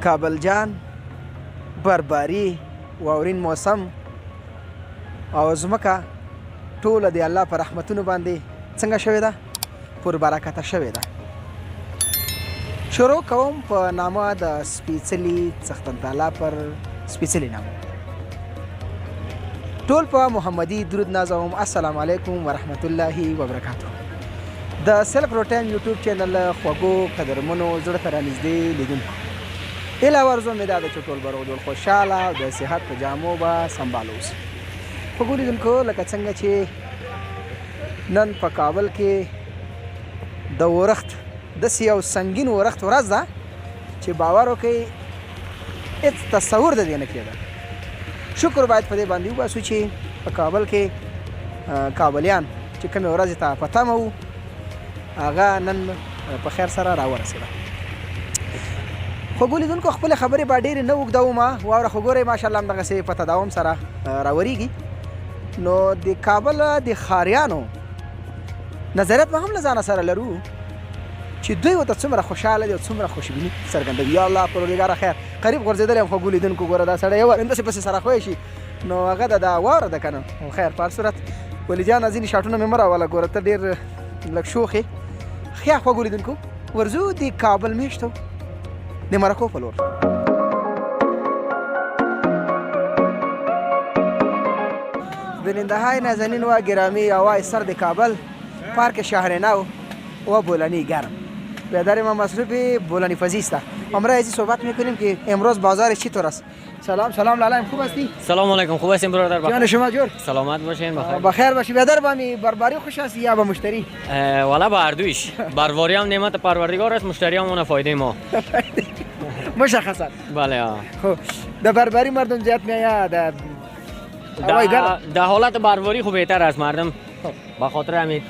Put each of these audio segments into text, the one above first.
کابل جان برباري واورین موسم او ځمکه ټوله د الله په رحمتونو باندې څنګه شوې ده پر برکته شوې ده. شروع کوم په نامه د سپېڅلي څښتن تعالی پر سپېڅلي نامه. ټول په محمدي درود نازوم. السلام علیکم ورحمت الله وبرکاته. د سلف روټین یوټیوب چینل خوږو قدرمنو زړه ته رانږدې لیدونکو هیله ورزو مې دا ده چې ټول به روغ جوړ خوشحاله او د صحت په جامو به سنبال اوسي. خوږو لیدونکو لکه څنګه چې نن په کابل کې د ورښت داسې یو سنګین ورښت ورځ ده چې باور وکړئ هېڅ تصور د دې نه کېده. شکر باید په دې باندې وباسو چې په کابل کې کابلیان چې کومې ورځې ته په تمه وو هغه نن په خیر سره راورسېده. خوږو لیدونکو خپلې خبرې به ډېرې نه اوږدوم واوره خو ګورئ ماشاءالله همدغسې په تداوم سره راورېږي. نو د کابل د ښاریانو نظریات به هم له ځانه سره لرو چې دوی ورته څومره خوشحاله دي او څومره خوشبیني څرګندوي. یا الله پروردګاره خیر قریب غورځېدلی یم خوږو لیدونکو ګوره دا سړی یو همداسې پسې سره خوی شي نو هغه د دا واوره ده که نه. خیر په هر صورت ولي جانه ځینې شاټونه مې مه راوله ګوره ته ډېر لږ شوخ یې. ښه خوږو لیدونکو ورځو د کابل میشتو د مرکو په لور. بیننده‌های نازنین و گرامی آوای سر د کابل پارک شهرنو و بولانی گرم بیادر ما مصروف بولانی فزیست. امروز ازی صحبت میکنیم که امروز بازار چطور است. سلام لالایم خوب هستی؟ سلام علیکم خوب هستیم برادر. جان شما جور سلامت باشین بخیر. بخیر باشی بیادر با می بربری خوش هستی یا با مشتری؟ والا با هر دویش. بربری هم نعمت پروردگار است مشتری هم اون فایده ما. مشخصا بله خب در بربری مردم زیاد میاد در حالت بربری خوب بهتر است مردم به خاطر همین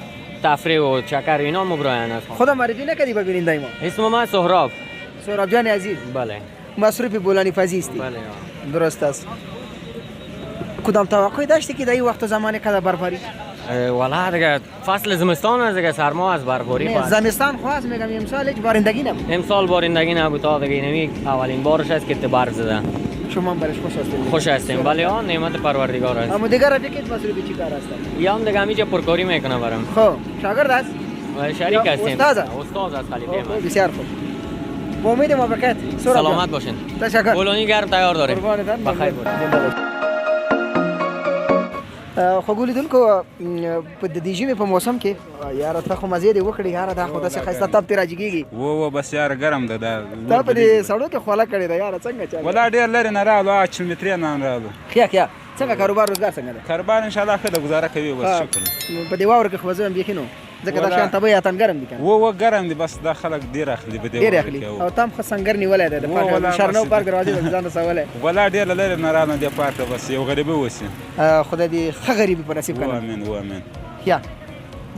تفریح و چکر اینا مبراین است. خودم معرفی نکردی ببینید ما. اسم من سهراب جان عزیز. بله مصروف بولانی فزی هستی؟ بله درست است. کدام توقعی داشتی که در این وقت زمانی قدر بربری؟ والا دیگه فصل زمستان است دیگه سرما از بربری خواست. زمستان خواست میگم امسال هیچ بارندگی نبود. امسال بارندگی نبود تا دیگه نمی اولین بارش است که برف زده. شما هم برش خوش هستید؟ خوش هستیم بله نعمت پروردگار است. اما دیگر رفیقت مصروف چی کار هستن؟ یا هم دیگه همیشه پرکاری میکنه برام. خب شاگرد است؟ شریک هستیم. استاد است خلیفه ما. بسیار خوب. با امید موفقیت. سلامت باشین. تشکر. بولانی گرم تیار داریم. بخیر باشید. خوږو لیدونکو په د دې ژمي په موسم کې یاره ته خو مزې دې وکړې یاره دا خو داسې ښایسته تپ ترې راجګېږي. و بس یاره ګرم ده دا تا په دې سړو کې خوله کړې ده یاره څنګه چل ولا ډېر لرې نه راغلو 8 مترې نه راغلو. ښه څنګه کاروبار روزګار څنګه ده؟ کاروبار انشاءالله ښه ده گزاره کوي بس شکر. په دې واوره کې خو زه هم بیخي نو ځکه دا شیان طبیعي اتن ګرم دي که نه؟ و ګرم دي بس دا خلک ډېر اخلي په دې ډېر اخلي او تا هم ښه سنګر نیولی دی د شرنو پارک دروازې ته ځان رسولی. ولا ډېر لرې نه راغلم دې پارک ته بس یو غریبي اوسي. خدای دې ښه غریبي په نصیب کړه. امین. ښه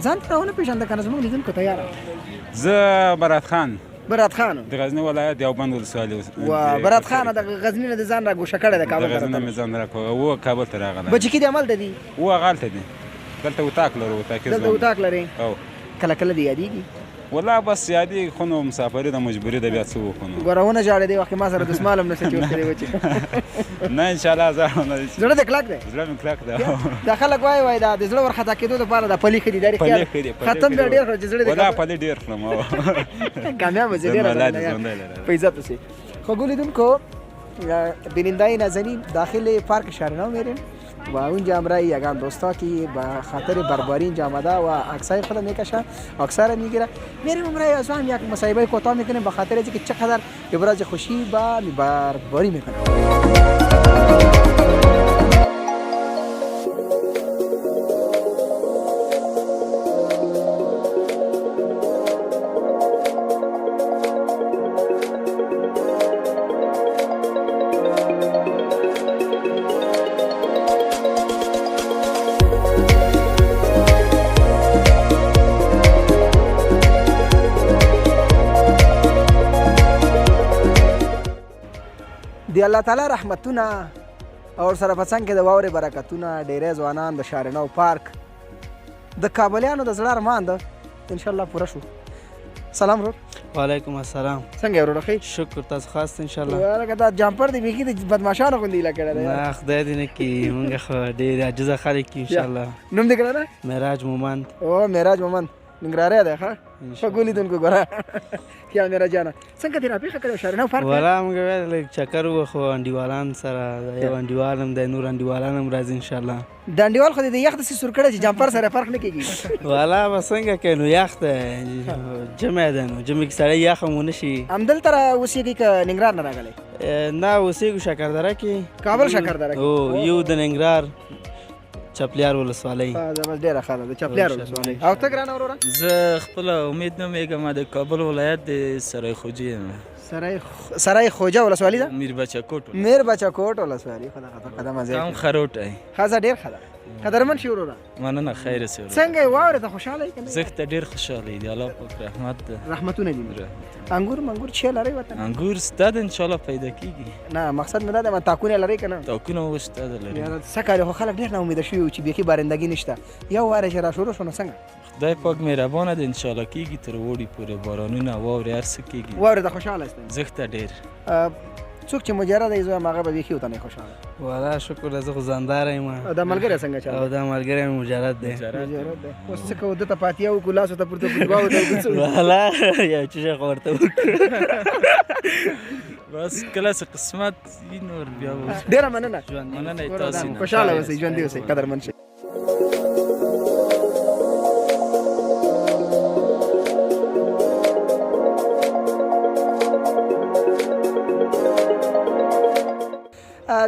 ځان ته راونه پېژنده که نه زموږ لیدونکو ته یاره؟ زه برات خان د غزني ولایت دیوبند ولسوالي. برات خان د غزني نه د ځان راګوښه کړی د کابل د غزني نه مې ځان راکړی و کابل ته راغلی. بچکي دې عملته دي؟ و هغلته دي دلته اتاق لرو دلته اتاق لرې؟ او کله کله دې یادېږي؟ والله بس یادېږي خو نو مسافري ده مجبوري ده بیا څه وکړو نو. ګوره ونه ژاړې دې وخت کې ما سره دسمال هم نشته جوړ کړی و چې نه انشاءالله زړه دې کلک دی؟ زړه مې کلک دی. دا خلک وایي دا د زړه ورخطا کېدو دپاره دا پلي ښه دي دا رښتیا ختم بیا ډېر کړه چې زړه دې ولا پلي ډېر کړم کامیابه چې ډېره په عزت اوسې. خوږو لیدونکو بیننده‌های نازنین داخل پارک شهرنو میریم و اونجا همراه یگان دوستا که به خاطر بربری اینجا آمده و عکسای خود میکشه عکس‌ها رو میگیره میریم همراه از هم یک مصاحبه کوتاه میکنیم به خاطر اینکه چقدر ابراز خوشی با بربری میکنه. دی الله تعالی رحمتونه او سره په څنګ کې د واورې برکتونه ډېری ځوانان د شهرنو پارک د کابلیانو د زړه ارمان ده انشاءالله پوره شو. سلام ورور. و علیکم السلام. څنګه ورو خې؟ شکر تاسو خاص ان شاء الله. ولکه دا جامپر دی بیخي د بدمعشانو غوندې لکړه دی. نه خدای دې نه کی مونږ خو ډېر عجزه خلک یو ان شاء الله. نوم دې کړه؟ معراج مومند. او معراج مومند ننګرهاری دی ښه؟ په ګولې دونکو ګوره خیال میرا جانه څنګه دې راپېښه کړې شهرنو فرق ولا موږ ویل چکر وخو انډیوالان سره یو انډیوال هم د نور انډیوالان هم راځي ان شاء الله. د انډیوال خو دې یخ داسې سور کړی چې جامپر سره فرق نه کېږي. ولا به څنګه کوي نو یخ ده جمع ده نو جمع کې سړی یخ هم ونه شي. همدلته اوسېږي که ننګرهار نه راغلی؟ نه اوسېږو شکردره کې. کابل شکردره کې؟ او یو د ننګرهار چپلیار ولسوالۍ. بس ډېره ښه ده د چپلیار ولسوالۍ. او ته ګرانه وروره؟ زه خپله امید نومېږم د کابل ولایت د سرای خوجې یم. سرای خوجه ولسوالي ده؟ میر بچه کوټ. میر بچه کوټ ولسوالي. خو دغه قدم ځای کم خروټی ښځه ډېر ښه ده. قدرمن شي وروره. مننه خیر سي وروره. څنګه یې واورېده خوشحاله یې که نه؟ زه ته ډېر خوشحاله دی الله پاک رحمت ده. رحمتونه دي. انګور منګور چې لرئ وطن؟ انګور ستا ده انشاءالله پیدا کېږي. نه مقصد مې دا دی تاکونه لرئ که نه؟ تاکونه اوس ستا ده لري. څه کار خو خلک ډېر ناامیده شوي وو چې بیخي بارندګي نشته. یو واره چې را شروع شو نو څنګه؟ خدای پاک مهربانه ده انشاءالله کېږي تر اوړي پورې بارانونه واورې هر څه کېږي. واورېده خوشحاله یاست؟ زه ته ډېر. څوک چې مجرد دی زه هم هغه به بیخي ورته نه خوشحاله. ولا شکر زه خو ځانداره یم. دا ملګری څنګه چل؟ او دا ملګری مې مجرد دی. مجرد دی. اوس څه کوو دته پاتیا وکړو لاسو ته پورته کړو دوه وته ولا یو څه خو ورته بس کله چې قسمت وي نور بیا ډېره مننه. مننه تاسې نه. خوشحاله اوسئ ژوندي اوسئ قدرمن شئ.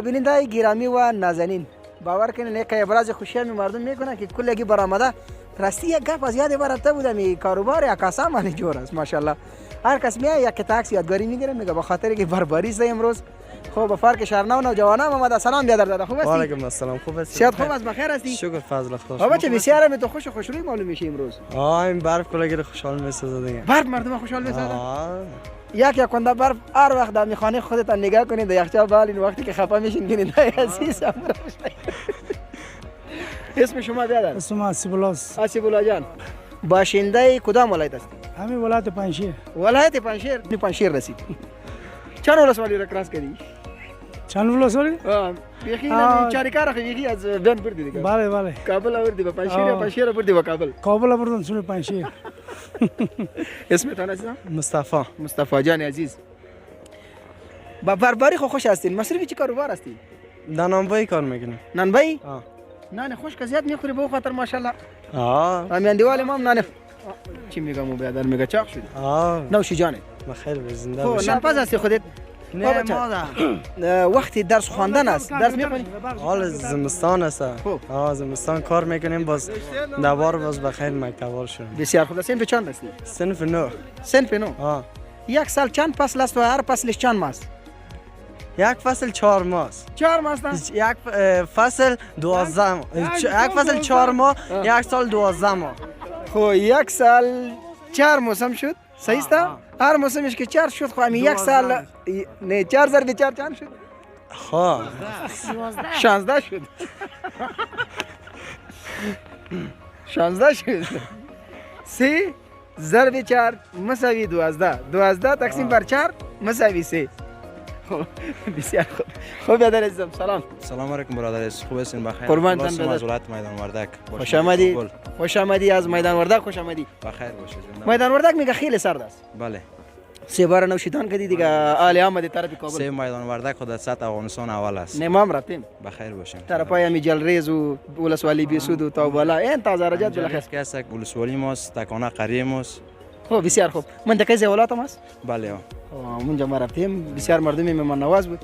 بیننده‌های گرامی و نازنین باور کنید یک ابراز خوشی می مردم میکنه که کلگی برآمده راستی یک گپ از یاد برات بودم این کاروبار عکاسا معنی جور است ماشاءالله. هر کس میاد یک تاکسی یادگاری میگیره میگه به خاطر که بربری است امروز. خب به فرق شهرنا و نوجوانا محمد سلام بیادر داده خوب هستی؟ و علیکم السلام خوب هستی؟ صحت خوب است بخیر هستی؟ شکر فضل خدا. بابا چه بسیار می تو خوش و خوشروی معلوم میشه امروز. این برف کلاگیر خوشحال میسازه دیگه. برف مردم خوشحال میسازه. یک کنده برف هر وقت در میخانه خودتان نگاه کنید در یخچال بالین وقتی که خفه میشین کنید عزیز اسم شما بیادر؟ اسم آسیبولاس. آسیبولا جان باشنده کدام ولایت هستی؟ همین ولایت پنجشیر. ولایت پنجشیر. پنجشیر رسید. چند ولسوالی را کراس کردی؟ چند ولسوالی؟ بیخی چاریکار خیلی از بین بردی دیگه. بله بله. کابل آوردی به پنجشیر یا پنجشیر بردی به کابل؟ کابل آوردم سوی پنجشیر. اسمتان عزیزم؟ مصطفی. مصطفی جان عزیز. با بربری خو خوش هستین. مصرفی چی کاروبار هستی؟ در نانبایی کار میکنم. نانبایی؟ نان خشک زیاد میخوری به خاطر ماشاءالله. همین دیوال ما نان چی میگم مو بیادر میگه چاق شد. نوشی جانه. بخیر و زنده باشی. نان پز هستی خودت؟ نه مادر. وقتی درس خواندن است. درس میخونی؟ حال زمستان است. زمستان کار میکنیم باز دوباره باز بخیر مکتب شدیم. بسیار خوب. صنف چند هستی؟ صنف 9. صنف 9. یک سال چند فصل است و هر فصلش چند ماه است؟ یک فصل 4 ماه است. 4 ماه است. یک فصل 12 ماه. یک فصل 4 ماه، یک سال 12 ماه. خو یک سال 4 موسم شد. صحیح است؟ هر موسمش که 4 شد خو همین یک سال نه 4 ضرب 4 چند شد؟ خب 16 شد. 16 شد. 3 ضرب 4 مساوی 12. 12 تقسیم بر 4 مساوی 3. بسیار خوب. خوب بیادر عزیزم سلام. سلام علیکم برادر عزیز خوب هستین بخیر؟ قربانتان بیادر. از ولایت میدان وردک. خوش آمدی. خوش آمدی از میدان وردک خوش آمدی. بخیر باشید. میدان وردک میگه خیلی سرد است. بله. 3 بار نوشیدن کردی دیگه آل آمدی طرف کابل. 3 میدان وردک خود از سطح افغانستان اول است. نمام رفتیم. بخیر باشین. طرفای می جلریز و ولسوالی بیسود و تاوبالا این تازه رجات بالاخره. که است ولسوالی ماست تکانه قریه ماست. خب بسیار خوب. منطقه زولات هم است؟ بله. اونجا ما رفتیم بسیار مردمی مهمان نواز بود.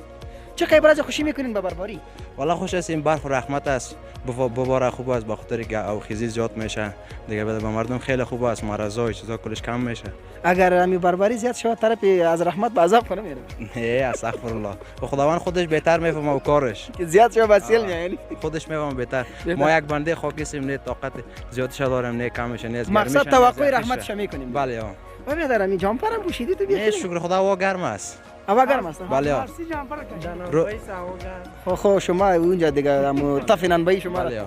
چه ابراز خوشی میکنین با بربری؟ والا خوش است این برف رحمت است. بباره خوب است بخاطر که او خیزی زیاد میشه. دیگه به مردم خیلی خوب است مرضا و چیزا کلش کم میشه. اگر همی بربری زیاد شود طرف از رحمت به عذاب کنه میره. نه استغفر الله. خداوند خودش بهتر میفهمه و کارش. که زیاد شود بسیل یعنی خودش میفهمه بهتر. ما یک بنده خاکی هستیم نه طاقت زیادش داریم نه کمش نه از مقصد توقع رحمتش میکنیم. بله و بیادر همی جامپرم پوشیدی تو بیا. نه شکر خدا هوا گرم است. هوا گرم است. بله. خو شما اونجا دیگه متفقن بایی شما. بله.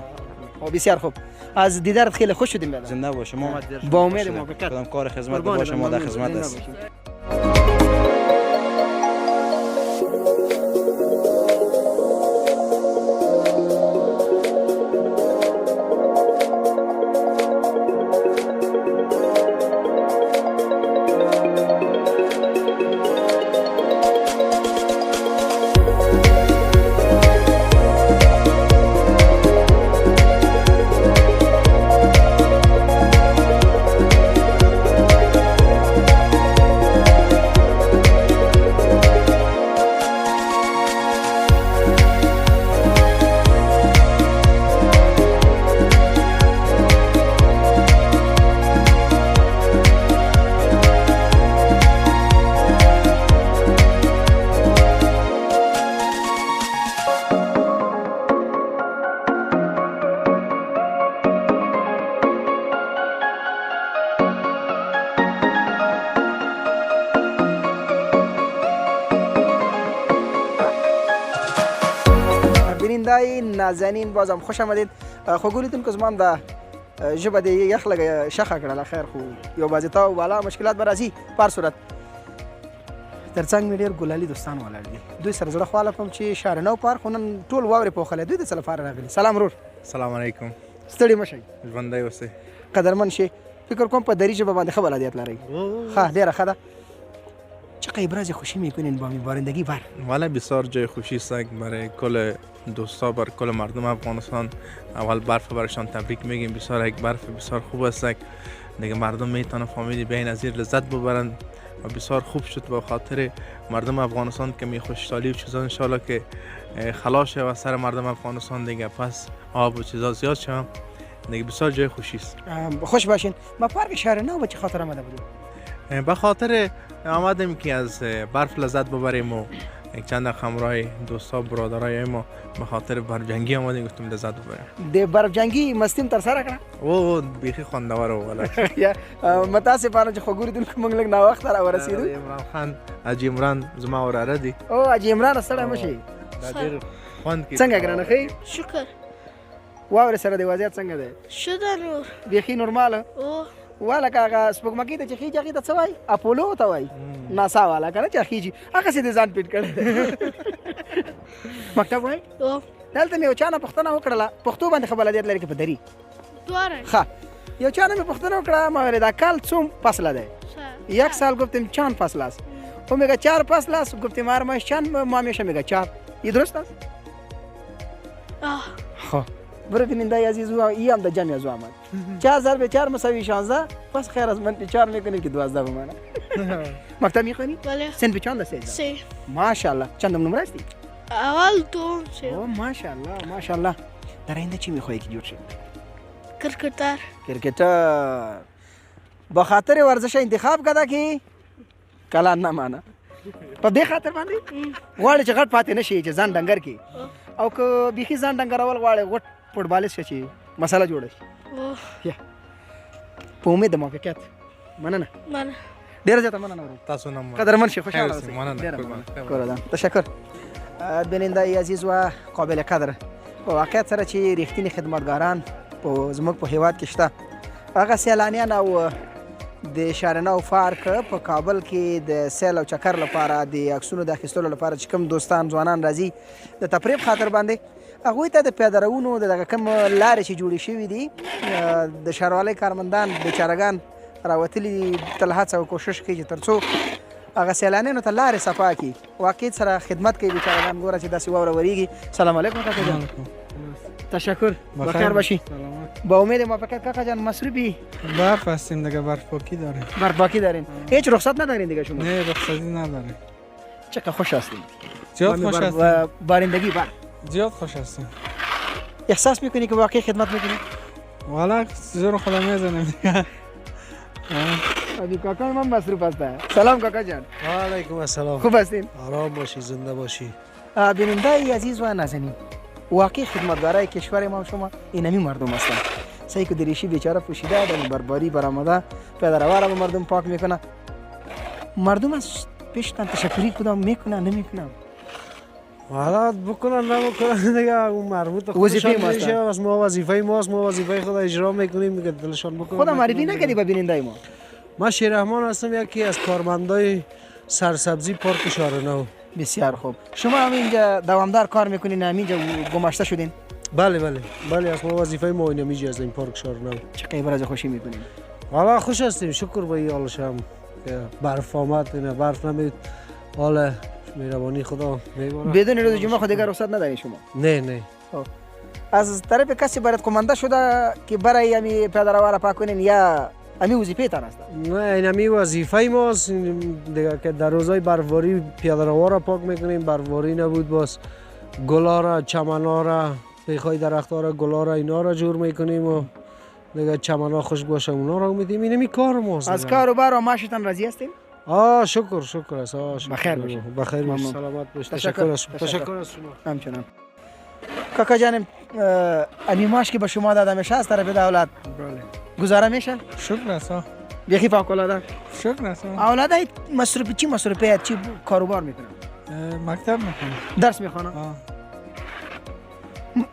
بسیار خوب. از دیدارت خیلی خوش شدیم برادر. زنده باشه محمد دیر با امید موافقت. کدام کار خدمت قربان باشه ما در ممنون. خدمت زنده هستیم. باشین. بینندای نازنین بازم خوش آمدید. خو ګولیدونکو که زما هم د ژبه د یخ لږه شخه کړله، خیر خو یو بعضې تا والا مشکلات به راځي. په هر صورت تر څنګ مې ډېر ګلالي دوستان ولاړ دي، دوی سره زړه خواله کوم چې شارنو پارک خو نن ټول واورې پوښلی، دوی د څه لپاره راغلي؟ سلام ورور، سلام علیکم. ستړي مه شئ، ژوندی اوسئ. قدرمن شئ. فکر کوم په دری ژبه باندې ښه بلدیت لرئ. ښه، ډېره ښه ده. چقدر ابراز خوشی میکنین با میبارندگی بر؟ والا بسیار جای خوشی است برای کل دوستا، بر کل مردم افغانستان. اول برف برشان تبریک میگیم، بسیار یک برف بسیار خوب است دیگه، مردم میتونن فامیلی بین از این لذت ببرن و بسیار خوب شد با خاطر مردم افغانستان که می خوشحالی و چیزا ان شاء الله که خلاص شه و سر مردم افغانستان دیگه پس آب و چیزا زیاد شه دیگه، بسیار جای خوشی است. خوش باشین. ما پارک شهر نو به چه خاطر آمده بودیم؟ به خاطر آمدیم که از برف لذت ببریم و یک چند همراه دوستا برادرای ما به خاطر برف جنگی آمدیم، گفتیم لذت ببریم. د برف جنگی مستیم تر سره کړه؟ او بیخی خوندور و والا. یا متاسفانه چې خو ګوریدونکو موږ لږ ناوخته راورسېدو. عمران خان حاجي عمران زما وراره دی. او حاجي عمران ستړی مه شئ. دا ډېر خوند کوي. څنګه ګرانه ښه؟ شکر. واورې سره د وضعیت څنګه دی؟ ښه ده نور. بیخي نورماله؟ او والا که هغه سپوږمکۍ ته چې خېږي هغې ته څه وایي؟ اپولو ته وایي؟ ناسا والا که نه چې خېږي هغسې دې ځان پیټ کړی مکتب وایي؟ او دلته مې یو چا نه پوښتنه وکړله، پښتو باندې ښه بلدیت لري که په دري؟ دواړه. ښه، یو چا نه مې پوښتنه وکړه، ما ویل دا کال څوم فصله دی؟ یک سال گفتیم چند فصل است. او میگه 4 فصل است. گفتیم هر ماهش چند ماه میشه؟ میگه 4. این درست است؟ خب برو بیننده عزیز، این هم در جمع از آمد. 4 ضرب 4 مساوی 16. پس خیر از من 4 میکنیم که 12 بمانه. مکتب میخونی؟ بله. سن به چند است؟ 3. ماشاءالله. چندم نمره هستی؟ اول 2 3. او ماشاءالله ماشاءالله. در آینده چی میخوای که جور شی؟ کرکټر. کرکټر. با خاطر ورزش انتخاب کده که کلان نه مانه. په دې خاطر باندې غواړي چې غټ پاتې نشي، چې ځان ډنګر کړي، او که بیخي ځان ډنګرول غواړي غټ فوټبالست شي چې مسله جوړه شي. په امید د موافقت. مننه. ډېره زیاته مننه ورور. تاسو نه قدرمن شي، خوشحاله اوسئ. مننه. مننه. تشکر. بیننده عزیز و قابل قدر، په واقعیت سره چې ریښتیني خدمتګاران په زموږ په هیواد کې شته، هغه سیلانیان او د شارنو پارک په کابل کې د سیل او چکر لپاره د عکسونو د اخیستلو لپاره چې کوم دوستان ځوانان راځي د تفریح خاطر باندې، هغوی ته د پیاده روونو د دغه کوم لارې چې جوړې شوي دي، د ښاروالۍ کارمندان بیچارهګان راوتلي تل هڅه او کوشش کوي چې تر څو هغه سیلانیانو ته لارې صفا کړي. واقعیت سره خدمت کوي بیچارهګان. ګوره چې داسې واوره ورېږي. سلام علیکم کاکا جان. تشکر. بخیر باشی. با امید موافقت کاکا جان. مصروفی؟ برف هستیم دیگه، برف پاکی داریم. برف پاکی دارین؟ هیچ رخصت ندارین دیگه شما؟ نه رخصتی نداریم. چقدر خوش هستین. زیاد خوش هستیم. بارندگی بر زیاد خوش هستیم. احساس میکنی که واقعی خدمت میکنی؟ والا زور خدا میزنیم دیگه. ابھی کاکا من مصروف هستم. سلام کاکا جان. و علیکم السلام. خوب هستین؟ آرام باشی، زنده باشی. بیننده عزیز و نازنین، واقعی خدمتگارای کشور ما شما اینمی مردم هستند. سعی که دریشی بیچاره پوشیده در برباری برآمده، پیاده رو به مردم پاک میکنه. مردم از پیشتن تشکری کدام میکنه نمیکنه؟ حالا بکنن نبکنن دیگه اون مربوط وظیفه خودشان ماست. میشه. بس ما وظیفه ماست، ما وظیفه خود اجرا میکنیم میگه دلشان بکنن. خودم معرفی نکنن. نکردی به بیننده ما. ما شیررحمان هستم، یکی از کارمندای سرسبزی پارک شارنو. بسیار خوب. شما هم اینجا دوامدار کار میکنین، همینجا گماشته شدین؟ بله از ما وظیفه معاینه میجی از این پارک شارنو. چقدر از خوشی میکنین؟ حالا خوش هستیم، شکر به این حالش هم که برف آمد، نه برف نمید، حالا مهربانی خدا میباره. بدون روز جمعه خود دیگر رخصت نداری شما؟ نه از طرف کسی برات کمانده شده که برای همی پیاده‌رو را پاک کنین یا همی وظیفه تان است؟ نه این همی وظیفه ماست دیگه که در روزهای برفباری پیاده‌رو را پاک میکنیم. برفباری نبود باز گلا را، چمنا را، پیخای درخت‌ها را، گلا را اینا را جور میکنیم و دیگه چمنا خشک باشه اونا را میدیم. این همی کار ماست. از کار و بار و معاشتان راضی هستین؟ شکر است. بخیر باشه. بخیر باشه. ممنون. سلامت باش. تشکر تشکر از شما. همچنان. کاکا جانم، امی معاش که به شما داده میشه از طرف دولت گزاره میشه؟ شکر است. یکی فوق العاده. شکر است. اولاد مصرف چی کاروبار میکنن؟ مکتب میخونم. درس میخوانن؟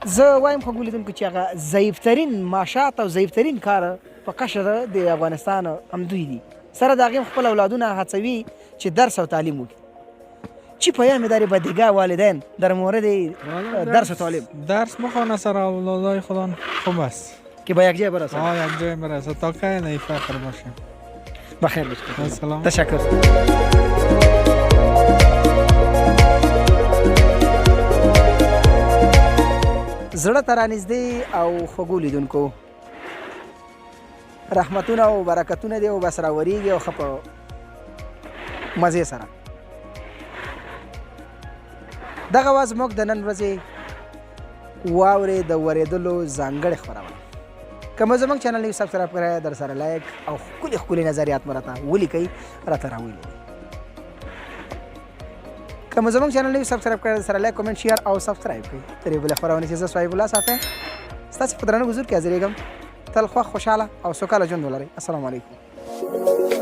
زه وایم خو ګولیدم چې هغه ضعیفترین معاشات او ضعیفترین کار په قشر د افغانستان همدوی دي. سره د هغې خپل اولادونه هڅوي چې درس او تعلیم وکړي. چی پیام داری به دیگه والدین در مورد درس و تعلیم؟ درس بخوانه سر اولادای خودان خوب است که به یک جای برسه. یک جای برسه تا که نه فخر باشه. بخیر باشه. سلام. تشکر. زړه ته رانږدې او خوږو لیدونکو، رحمتونه او برکتونه دی او بس راورېږي او ښه په مزې سره. دغه وه زموږ د نن ورځې واورې د ورېدلو ځانګړې خپرونه. که مو زموږ چینل نوي سبسکرایب کړی در سره لایک او ښکلي نظریات مو راته ولیکئ، راته راولیکئ. که مو زموږ چینل نوي سبسکرایب کړی در سره لایک کومنټ شیر او سبسکرایب کړئ. تر یوې بلې خپرونې چې زه صحیح الله صافی ستاسې په درانه حضور کې حاضرېږم. تل خوښ، خوشحاله او سوکاله ژوند ولرئ. السلام علیکم.